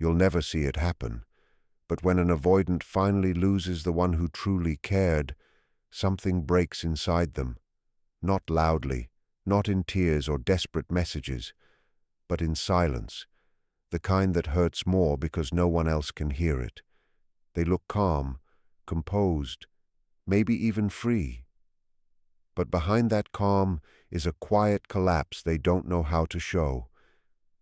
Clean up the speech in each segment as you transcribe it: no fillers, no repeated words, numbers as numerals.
You'll never see it happen. But when an avoidant finally loses the one who truly cared, something breaks inside them. Not loudly, not in tears or desperate messages, but in silence, the kind that hurts more because no one else can hear it. They look calm, composed, maybe even free. But behind that calm is a quiet collapse they don't know how to show.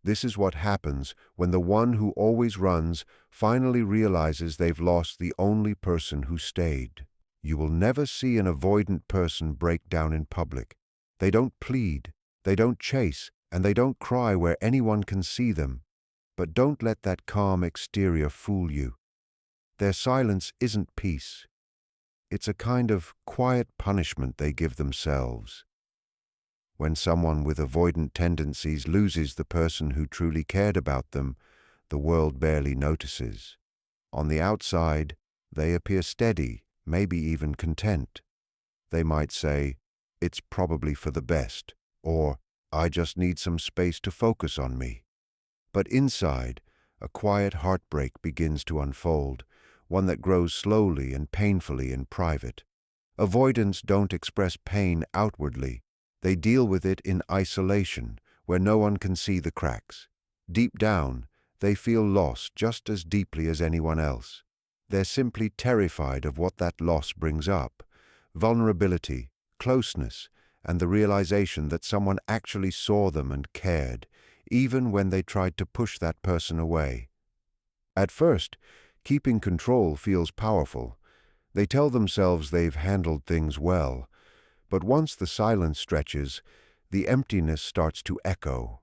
This is what happens when the one who always runs finally realizes they've lost the only person who stayed. You will never see an avoidant person break down in public. They don't plead, they don't chase, and they don't cry where anyone can see them. But don't let that calm exterior fool you. Their silence isn't peace. It's a kind of quiet punishment they give themselves. When someone with avoidant tendencies loses the person who truly cared about them, the world barely notices. On the outside, they appear steady, maybe even content. They might say, "It's probably for the best," or "I just need some space to focus on me." But inside, a quiet heartbreak begins to unfold, one that grows slowly and painfully in private. Avoidants don't express pain outwardly. They deal with it in isolation, where no one can see the cracks. Deep down, they feel loss just as deeply as anyone else. They're simply terrified of what that loss brings up: vulnerability, closeness, and the realization that someone actually saw them and cared, even when they tried to push that person away. At first, keeping control feels powerful. They tell themselves they've handled things well. But once the silence stretches, the emptiness starts to echo.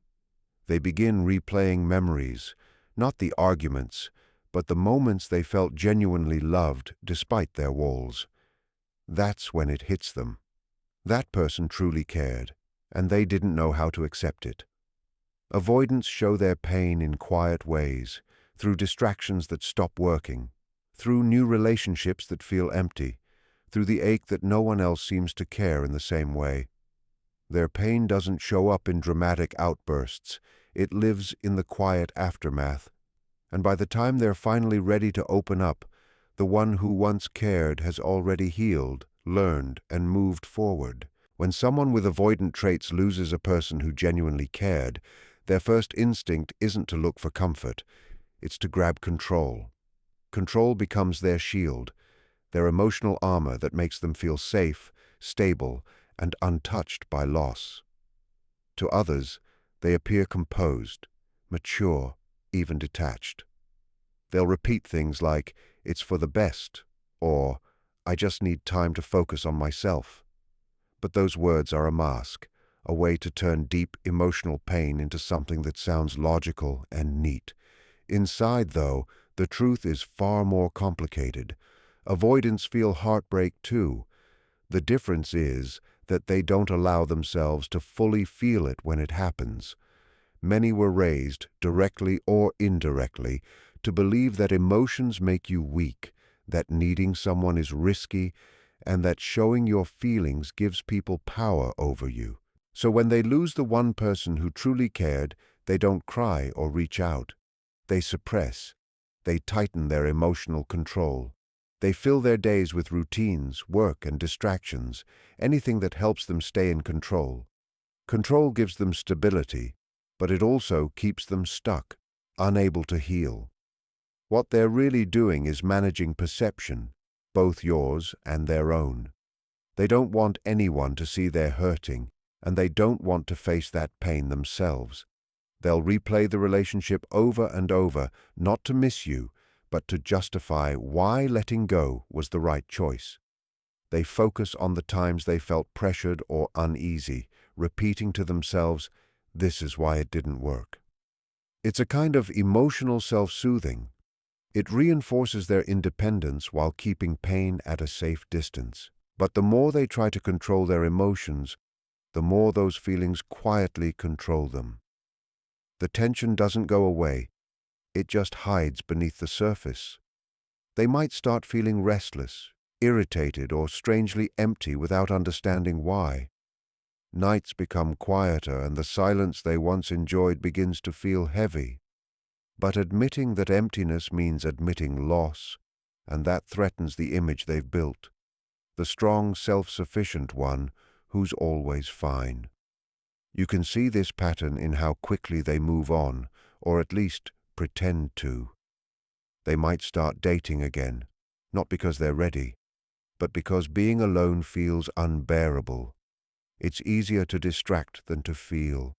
They begin replaying memories, not the arguments, but the moments they felt genuinely loved despite their walls. That's when it hits them. That person truly cared, and they didn't know how to accept it. Avoidants show their pain in quiet ways, through distractions that stop working, through new relationships that feel empty, through the ache that no one else seems to care in the same way. Their pain doesn't show up in dramatic outbursts. It lives in the quiet aftermath. And by the time they're finally ready to open up, the one who once cared has already healed, learned, and moved forward. When someone with avoidant traits loses a person who genuinely cared, their first instinct isn't to look for comfort. It's to grab control. Control becomes their shield, their emotional armor that makes them feel safe, stable, and untouched by loss. To others, they appear composed, mature, even detached. They'll repeat things like, "It's for the best," or "I just need time to focus on myself." But those words are a mask, a way to turn deep emotional pain into something that sounds logical and neat. Inside, though, the truth is far more complicated. Avoidants feel heartbreak too. The difference is that they don't allow themselves to fully feel it when it happens. Many were raised, directly or indirectly, to believe that emotions make you weak, that needing someone is risky, and that showing your feelings gives people power over you. So when they lose the one person who truly cared, they don't cry or reach out. They suppress. They tighten their emotional control. They fill their days with routines, work, and distractions, anything that helps them stay in control. Control gives them stability, but it also keeps them stuck, unable to heal. What they're really doing is managing perception, both yours and their own. They don't want anyone to see they're hurting, and they don't want to face that pain themselves. They'll replay the relationship over and over, not to miss you, but to justify why letting go was the right choice. They focus on the times they felt pressured or uneasy, repeating to themselves, "This is why it didn't work." It's a kind of emotional self-soothing. It reinforces their independence while keeping pain at a safe distance. But the more they try to control their emotions, the more those feelings quietly control them. The tension doesn't go away. It just hides beneath the surface. They might start feeling restless, irritated, or strangely empty without understanding why. Nights become quieter and the silence they once enjoyed begins to feel heavy. But admitting that emptiness means admitting loss, and that threatens the image they've built, the strong, self-sufficient one who's always fine. You can see this pattern in how quickly they move on, or at least pretend to. They might start dating again, not because they're ready, but because being alone feels unbearable. It's easier to distract than to feel.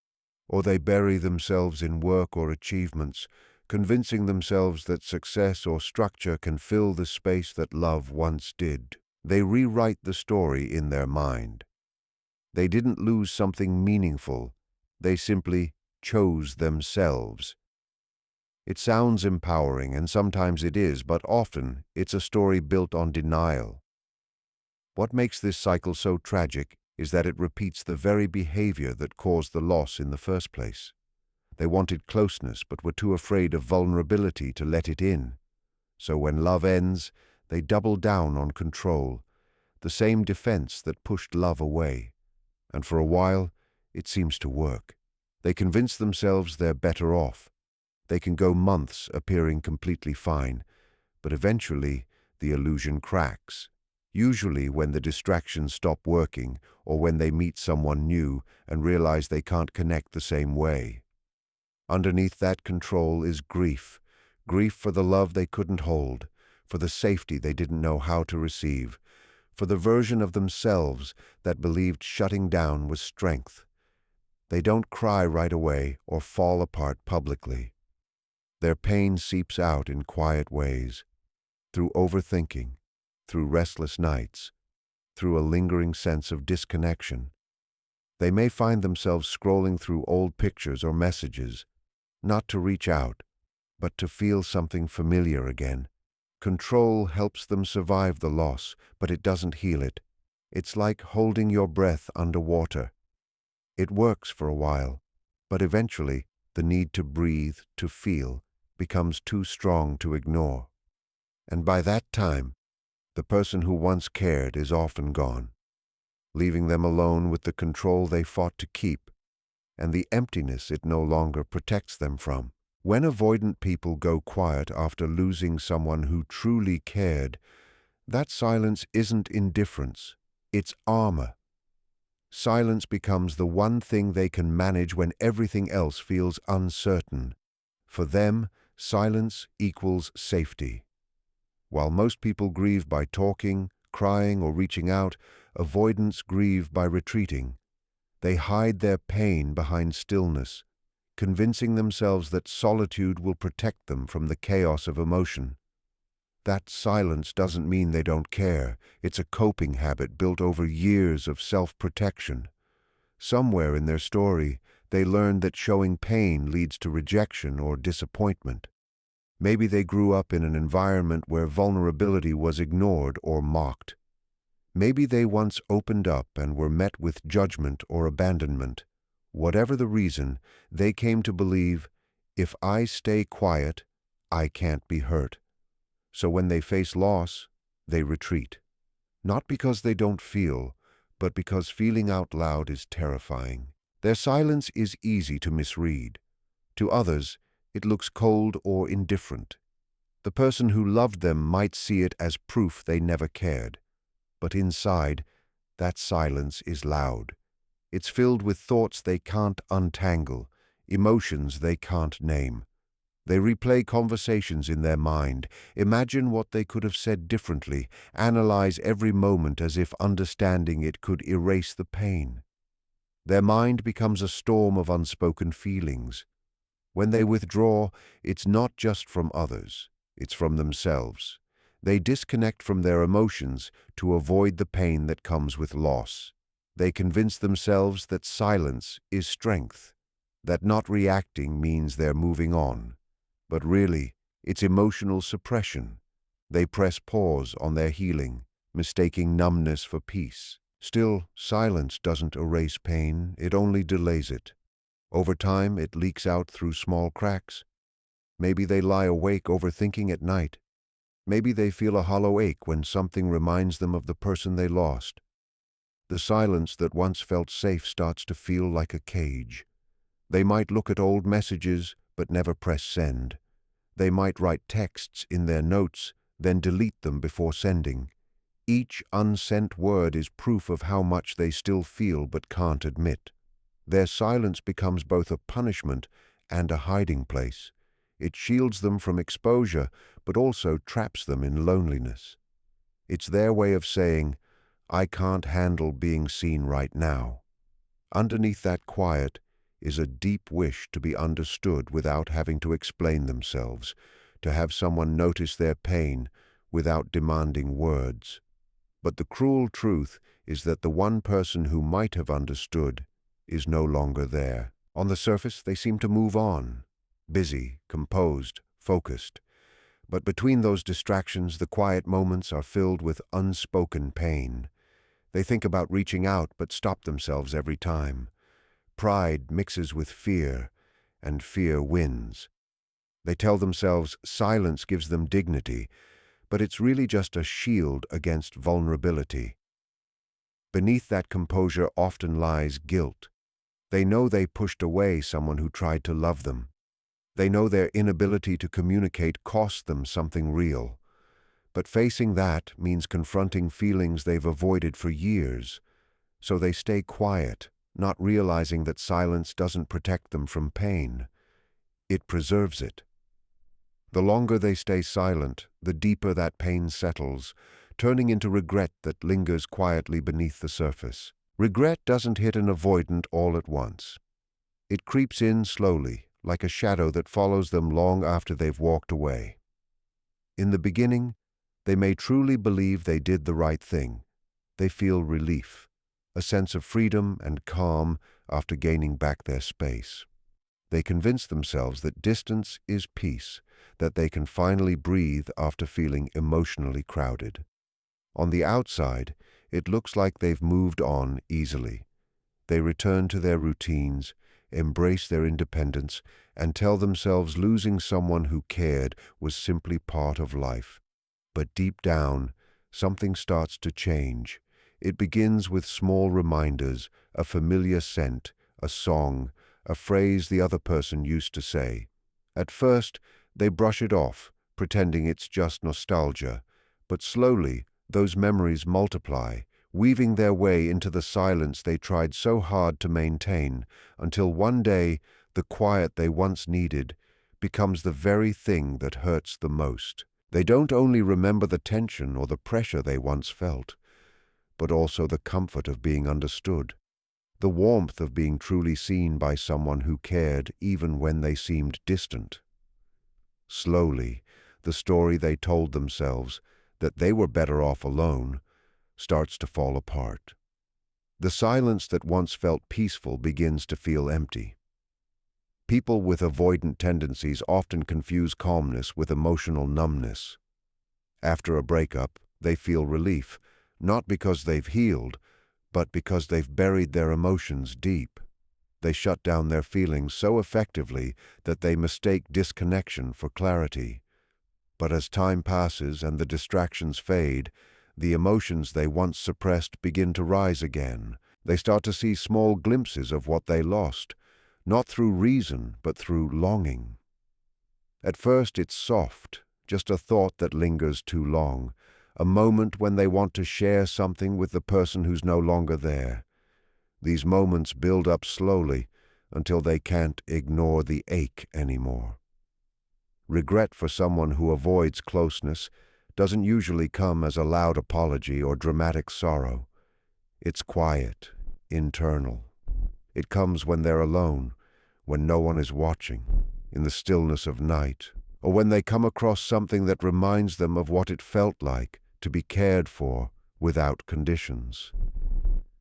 Or they bury themselves in work or achievements, convincing themselves that success or structure can fill the space that love once did. They rewrite the story in their mind. They didn't lose something meaningful. They simply chose themselves. It sounds empowering, and sometimes it is, but often it's a story built on denial. What makes this cycle so tragic is that it repeats the very behavior that caused the loss in the first place. They wanted closeness but were too afraid of vulnerability to let it in. So when love ends, they double down on control, the same defense that pushed love away. And for a while, it seems to work. They convince themselves they're better off. They can go months appearing completely fine, but eventually the illusion cracks. Usually when the distractions stop working or when they meet someone new and realize they can't connect the same way. Underneath that control is grief. Grief for the love they couldn't hold, for the safety they didn't know how to receive, for the version of themselves that believed shutting down was strength. They don't cry right away or fall apart publicly. Their pain seeps out in quiet ways, through overthinking, through restless nights, through a lingering sense of disconnection. They may find themselves scrolling through old pictures or messages, not to reach out, but to feel something familiar again. Control helps them survive the loss, but it doesn't heal it. It's like holding your breath underwater. It works for a while, but eventually the need to breathe, to feel, becomes too strong to ignore. And by that time, the person who once cared is often gone, leaving them alone with the control they fought to keep and the emptiness it no longer protects them from. When avoidant people go quiet after losing someone who truly cared, that silence isn't indifference, it's armor. Silence becomes the one thing they can manage when everything else feels uncertain. For them, silence equals safety. While most people grieve by talking, crying, or reaching out, avoidants grieve by retreating. They hide their pain behind stillness, convincing themselves that solitude will protect them from the chaos of emotion. That silence doesn't mean they don't care. It's a coping habit built over years of self-protection. Somewhere in their story, they learned that showing pain leads to rejection or disappointment. Maybe they grew up in an environment where vulnerability was ignored or mocked. Maybe they once opened up and were met with judgment or abandonment. Whatever the reason, they came to believe, if I stay quiet, I can't be hurt. So when they face loss, they retreat. Not because they don't feel, but because feeling out loud is terrifying. Their silence is easy to misread. To others, it looks cold or indifferent. The person who loved them might see it as proof they never cared. But inside, that silence is loud. It's filled with thoughts they can't untangle, emotions they can't name. They replay conversations in their mind, imagine what they could have said differently, analyze every moment as if understanding it could erase the pain. Their mind becomes a storm of unspoken feelings. When they withdraw, it's not just from others, it's from themselves. They disconnect from their emotions to avoid the pain that comes with loss. They convince themselves that silence is strength, that not reacting means they're moving on. But really, it's emotional suppression. They press pause on their healing, mistaking numbness for peace. Still, silence doesn't erase pain, it only delays it. Over time, it leaks out through small cracks. Maybe they lie awake overthinking at night. Maybe they feel a hollow ache when something reminds them of the person they lost. The silence that once felt safe starts to feel like a cage. They might look at old messages, but never press send. They might write texts in their notes, then delete them before sending. Each unsent word is proof of how much they still feel but can't admit. Their silence becomes both a punishment and a hiding place. It shields them from exposure, but also traps them in loneliness. It's their way of saying, "I can't handle being seen right now." Underneath that quiet is a deep wish to be understood without having to explain themselves, to have someone notice their pain without demanding words. But the cruel truth is that the one person who might have understood is no longer there. On the surface, they seem to move on, busy, composed, focused. But between those distractions, the quiet moments are filled with unspoken pain. They think about reaching out but stop themselves every time. Pride mixes with fear, and fear wins. They tell themselves silence gives them dignity, but it's really just a shield against vulnerability. Beneath that composure often lies guilt. They know they pushed away someone who tried to love them. They know their inability to communicate cost them something real. But facing that means confronting feelings they've avoided for years. So they stay quiet, not realizing that silence doesn't protect them from pain. It preserves it. The longer they stay silent, the deeper that pain settles, turning into regret that lingers quietly beneath the surface. Regret doesn't hit an avoidant all at once. It creeps in slowly, like a shadow that follows them long after they've walked away. In the beginning, they may truly believe they did the right thing. They feel relief, a sense of freedom and calm after gaining back their space. They convince themselves that distance is peace, that they can finally breathe after feeling emotionally crowded. On the outside, it looks like they've moved on easily. They return to their routines, embrace their independence, and tell themselves losing someone who cared was simply part of life. But deep down, something starts to change. It begins with small reminders, a familiar scent, a song, a phrase the other person used to say. At first, they brush it off, pretending it's just nostalgia. But slowly, those memories multiply, weaving their way into the silence they tried so hard to maintain, until one day, the quiet they once needed becomes the very thing that hurts the most. They don't only remember the tension or the pressure they once felt, but also the comfort of being understood, the warmth of being truly seen by someone who cared even when they seemed distant. Slowly, the story they told themselves, that they were better off alone, starts to fall apart. The silence that once felt peaceful begins to feel empty. People with avoidant tendencies often confuse calmness with emotional numbness. After a breakup, they feel relief, not because they've healed, but because they've buried their emotions deep. They shut down their feelings so effectively that they mistake disconnection for clarity. But as time passes and the distractions fade, the emotions they once suppressed begin to rise again. They start to see small glimpses of what they lost, not through reason, but through longing. At first it's soft, just a thought that lingers too long, a moment when they want to share something with the person who's no longer there. These moments build up slowly until they can't ignore the ache anymore. Regret for someone who avoids closeness doesn't usually come as a loud apology or dramatic sorrow. It's quiet, internal. It comes when they're alone, when no one is watching, in the stillness of night, or when they come across something that reminds them of what it felt like to be cared for without conditions.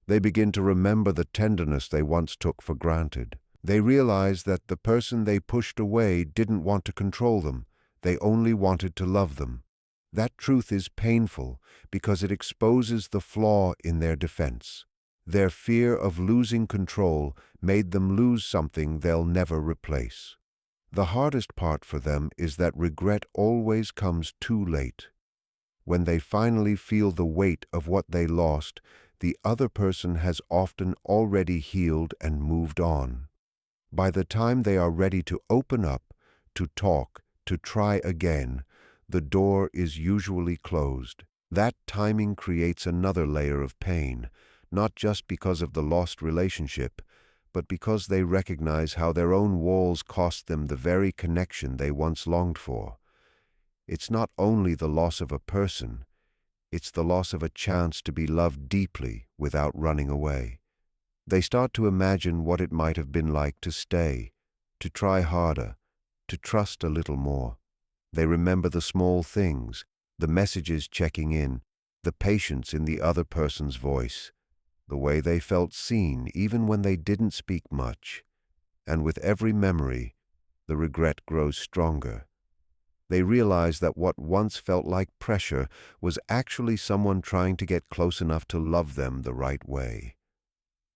They begin to remember the tenderness they once took for granted. They realize that the person they pushed away didn't want to control them. They only wanted to love them. That truth is painful because it exposes the flaw in their defense. Their fear of losing control made them lose something they'll never replace. The hardest part for them is that regret always comes too late. When they finally feel the weight of what they lost, the other person has often already healed and moved on. By the time they are ready to open up, to talk, to try again, the door is usually closed. That timing creates another layer of pain, not just because of the lost relationship, but because they recognize how their own walls cost them the very connection they once longed for. It's not only the loss of a person, it's the loss of a chance to be loved deeply without running away. They start to imagine what it might have been like to stay, to try harder, to trust a little more. They remember the small things, the messages checking in, the patience in the other person's voice, the way they felt seen even when they didn't speak much. And with every memory, the regret grows stronger. They realize that what once felt like pressure was actually someone trying to get close enough to love them the right way.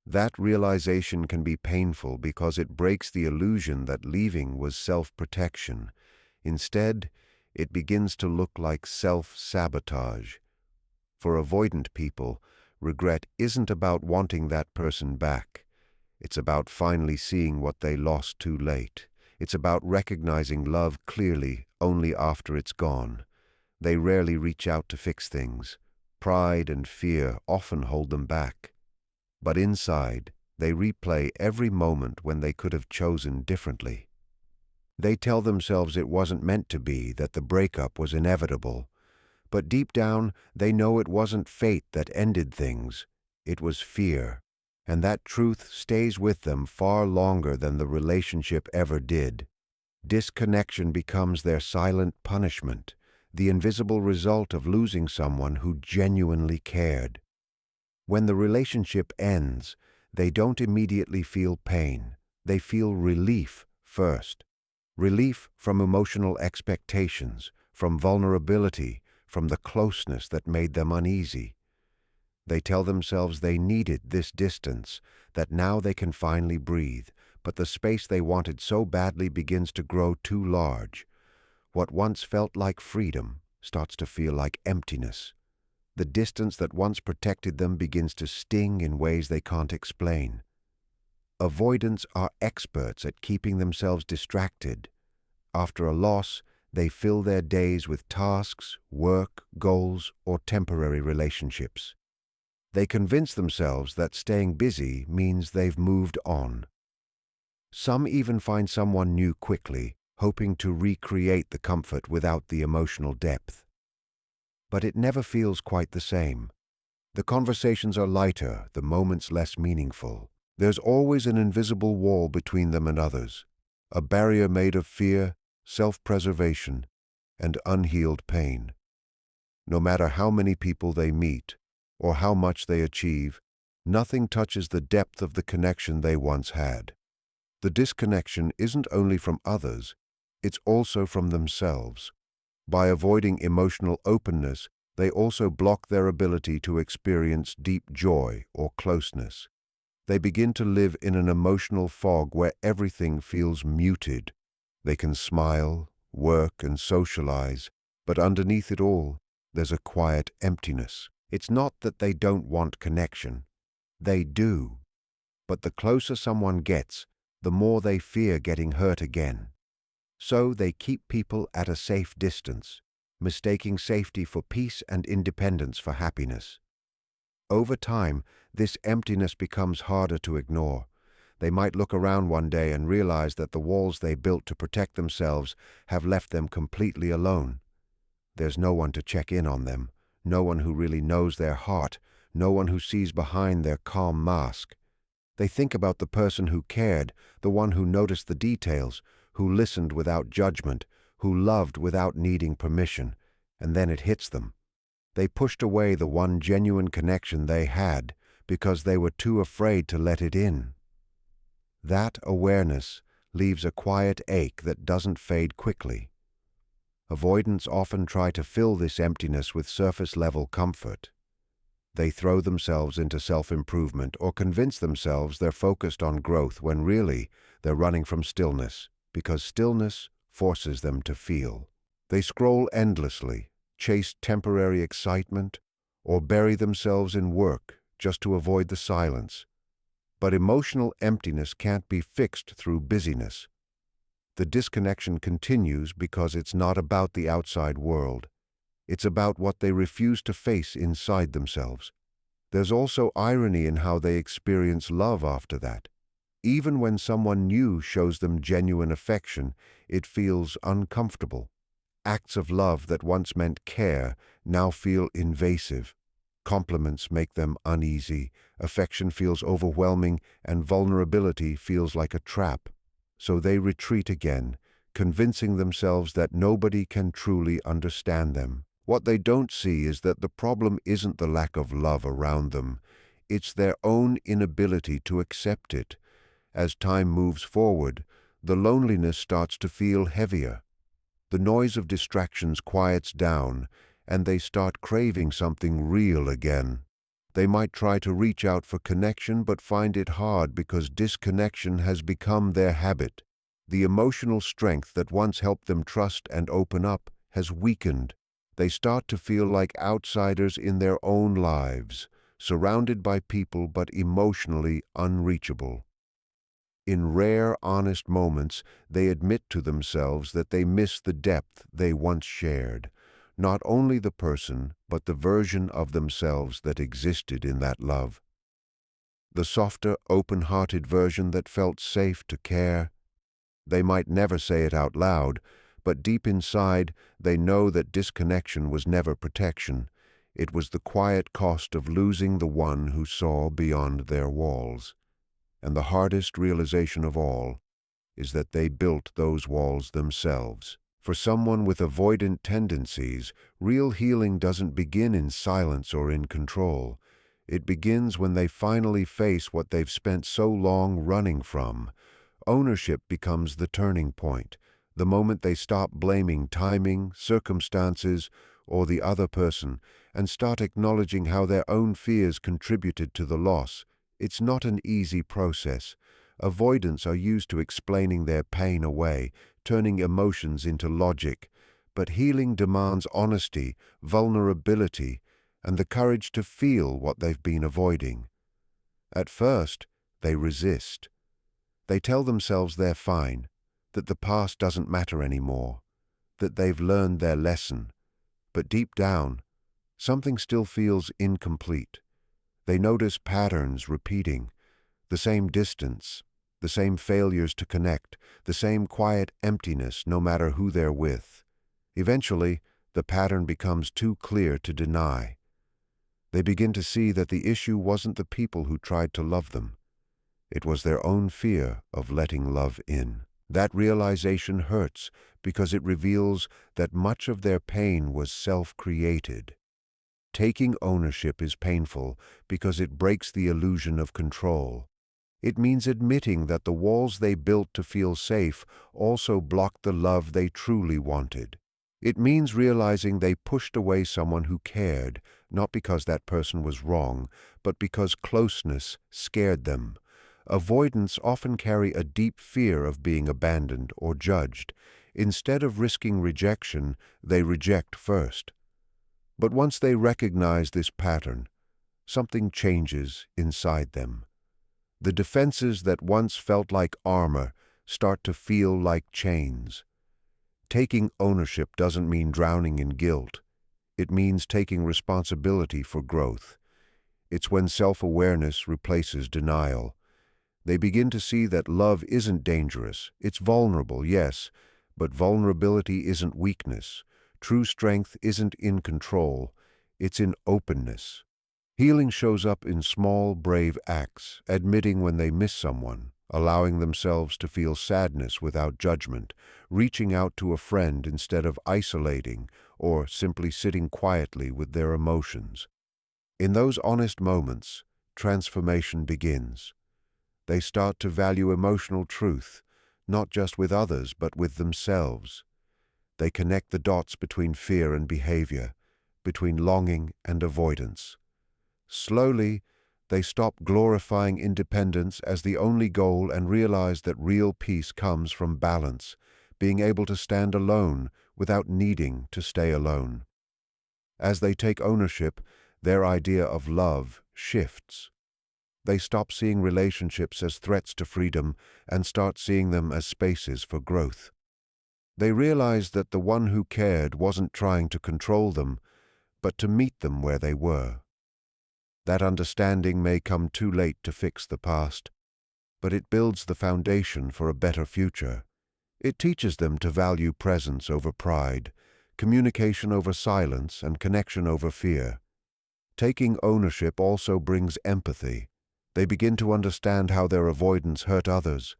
That realization can be painful because it breaks the illusion that leaving was self-protection. Instead, it begins to look like self-sabotage. For avoidant people, regret isn't about wanting that person back. It's about finally seeing what they lost too late. It's about recognizing love clearly only after it's gone. They rarely reach out to fix things. Pride and fear often hold them back. But inside, they replay every moment when they could have chosen differently. They tell themselves it wasn't meant to be, that the breakup was inevitable. But deep down, they know it wasn't fate that ended things. It was fear. And that truth stays with them far longer than the relationship ever did. Disconnection becomes their silent punishment, the invisible result of losing someone who genuinely cared. When the relationship ends, they don't immediately feel pain. They feel relief first. Relief from emotional expectations, from vulnerability, from the closeness that made them uneasy. They tell themselves they needed this distance, that now they can finally breathe, but the space they wanted so badly begins to grow too large. What once felt like freedom starts to feel like emptiness. The distance that once protected them begins to sting in ways they can't explain. Avoidants are experts at keeping themselves distracted. After a loss, they fill their days with tasks, work, goals, or temporary relationships. They convince themselves that staying busy means they've moved on. Some even find someone new quickly, hoping to recreate the comfort without the emotional depth. But it never feels quite the same. The conversations are lighter, the moments less meaningful. There's always an invisible wall between them and others, a barrier made of fear, self-preservation, and unhealed pain. No matter how many people they meet, or how much they achieve, nothing touches the depth of the connection they once had. The disconnection isn't only from others, it's also from themselves. By avoiding emotional openness, they also block their ability to experience deep joy or closeness. They begin to live in an emotional fog where everything feels muted. They can smile, work, and socialize, but underneath it all, there's a quiet emptiness. It's not that they don't want connection. They do. But the closer someone gets, the more they fear getting hurt again. So they keep people at a safe distance, mistaking safety for peace and independence for happiness. Over time, this emptiness becomes harder to ignore. They might look around one day and realize that the walls they built to protect themselves have left them completely alone. There's no one to check in on them, no one who really knows their heart, no one who sees behind their calm mask. They think about the person who cared, the one who noticed the details, who listened without judgment, who loved without needing permission, and then it hits them. They pushed away the one genuine connection they had because they were too afraid to let it in. That awareness leaves a quiet ache that doesn't fade quickly. Avoidants often try to fill this emptiness with surface-level comfort. They throw themselves into self-improvement or convince themselves they're focused on growth when really they're running from stillness, because stillness forces them to feel. They scroll endlessly, chase temporary excitement, or bury themselves in work just to avoid the silence. But emotional emptiness can't be fixed through busyness. The The disconnection continues because it's not about the outside world. It's about what they refuse to face inside themselves. There's also irony in how they experience love after that. Even when someone new shows them genuine affection, it feels uncomfortable. Acts of love that once meant care now feel invasive. Compliments make them uneasy, affection feels overwhelming, and vulnerability feels like a trap. So they retreat again, convincing themselves that nobody can truly understand them. What they don't see is that the problem isn't the lack of love around them, it's their own inability to accept it. As time moves forward, the loneliness starts to feel heavier. The noise of distractions quiets down, and they start craving something real again. They might try to reach out for connection but find it hard because disconnection has become their habit. The emotional strength that once helped them trust and open up has weakened. They start to feel like outsiders in their own lives, surrounded by people but emotionally unreachable. In rare, honest moments, they admit to themselves that they miss the depth they once shared. Not only the person, but the version of themselves that existed in that love. The softer, open-hearted version that felt safe to care. They might never say it out loud, but deep inside, they know that disconnection was never protection. It was the quiet cost of losing the one who saw beyond their walls. And the hardest realization of all is that they built those walls themselves. For someone with avoidant tendencies, real healing doesn't begin in silence or in control. It begins when they finally face what they've spent so long running from. Ownership becomes the turning point, the moment they stop blaming timing, circumstances, or the other person, and start acknowledging how their own fears contributed to the loss. It's not an easy process. Avoidants are used to explaining their pain away, turning emotions into logic. But healing demands honesty, vulnerability, and the courage to feel what they've been avoiding. At first, they resist. They tell themselves they're fine, that the past doesn't matter anymore, that they've learned their lesson. But deep down, something still feels incomplete. They notice patterns repeating, the same distance, the same failures to connect, the same quiet emptiness no matter who they're with. Eventually, the pattern becomes too clear to deny. They begin to see that the issue wasn't the people who tried to love them. It was their own fear of letting love in. That realization hurts because it reveals that much of their pain was self-created. Taking ownership is painful because it breaks the illusion of control. It means admitting that the walls they built to feel safe also blocked the love they truly wanted. It means realizing they pushed away someone who cared, not because that person was wrong, but because closeness scared them. Avoidants often carry a deep fear of being abandoned or judged. Instead of risking rejection, they reject first. But once they recognize this pattern, something changes inside them. The defenses that once felt like armor start to feel like chains. Taking ownership doesn't mean drowning in guilt. It means taking responsibility for growth. It's when self-awareness replaces denial. They begin to see that love isn't dangerous. It's vulnerable, yes, but vulnerability isn't weakness. True strength isn't in control. It's in openness. Healing shows up in small, brave acts, admitting when they miss someone, allowing themselves to feel sadness without judgment, reaching out to a friend instead of isolating, or simply sitting quietly with their emotions. In those honest moments, transformation begins. They start to value emotional truth, not just with others, but with themselves. They connect the dots between fear and behavior, between longing and avoidance. Slowly, they stop glorifying independence as the only goal and realize that real peace comes from balance, being able to stand alone without needing to stay alone. As they take ownership, their idea of love shifts. They stop seeing relationships as threats to freedom and start seeing them as spaces for growth. They realize that the one who cared wasn't trying to control them, but to meet them where they were. That understanding may come too late to fix the past, but it builds the foundation for a better future. It teaches them to value presence over pride, communication over silence, and connection over fear. Taking ownership also brings empathy. They begin to understand how their avoidance hurt others,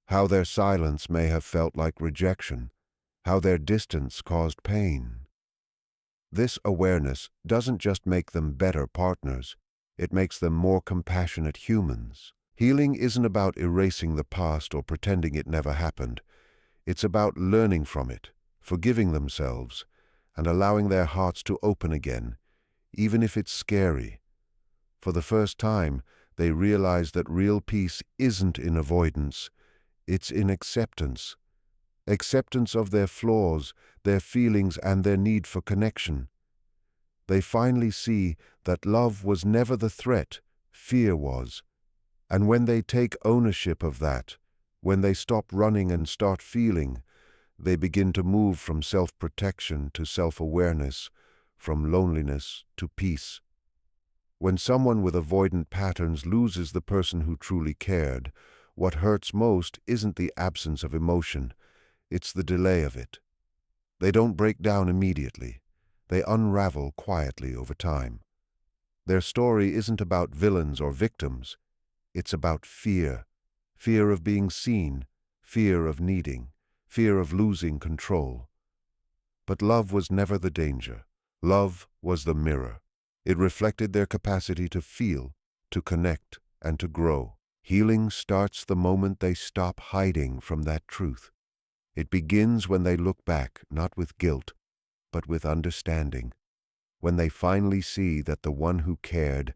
how their silence may have felt like rejection, how their distance caused pain. This awareness doesn't just make them better partners, it makes them more compassionate humans. Healing isn't about erasing the past or pretending it never happened. It's about learning from it, forgiving themselves, and allowing their hearts to open again, even if it's scary. For the first time, they realize that real peace isn't in avoidance, it's in acceptance. Acceptance of their flaws, their feelings, and their need for connection. They finally see that love was never the threat, fear was. And when they take ownership of that, when they stop running and start feeling, they begin to move from self-protection to self-awareness, from loneliness to peace. When someone with avoidant patterns loses the person who truly cared, what hurts most isn't the absence of emotion, it's the delay of it. They don't break down immediately. They unravel quietly over time. Their story isn't about villains or victims. It's about fear. Fear of being seen, fear of needing, fear of losing control. But love was never the danger. Love was the mirror. It reflected their capacity to feel, to connect, and to grow. Healing starts the moment they stop hiding from that truth. It begins when they look back, not with guilt, but with understanding. When they finally see that the one who cared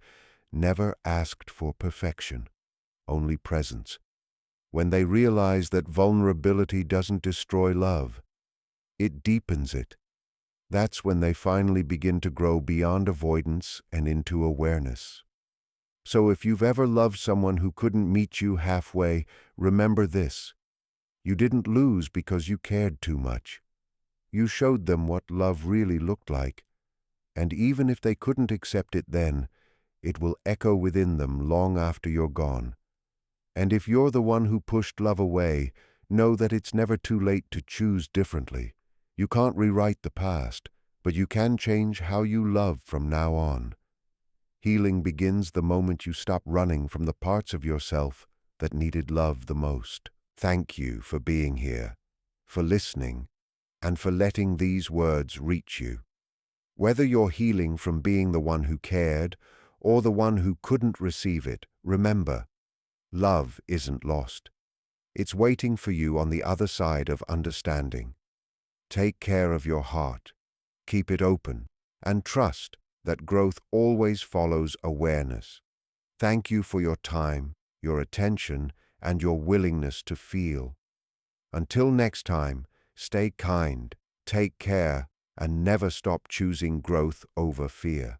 never asked for perfection, only presence. When they realize that vulnerability doesn't destroy love, it deepens it. That's when they finally begin to grow beyond avoidance and into awareness. So if you've ever loved someone who couldn't meet you halfway, remember this. You didn't lose because you cared too much. You showed them what love really looked like, and even if they couldn't accept it then, it will echo within them long after you're gone. And if you're the one who pushed love away, know that it's never too late to choose differently. You can't rewrite the past, but you can change how you love from now on. Healing begins the moment you stop running from the parts of yourself that needed love the most. Thank you for being here, for listening, and for letting these words reach you. Whether you're healing from being the one who cared or the one who couldn't receive it, remember, love isn't lost. It's waiting for you on the other side of understanding. Take care of your heart, keep it open, and trust that growth always follows awareness. Thank you for your time, your attention, and your willingness to feel. Until next time, stay kind, take care, and never stop choosing growth over fear.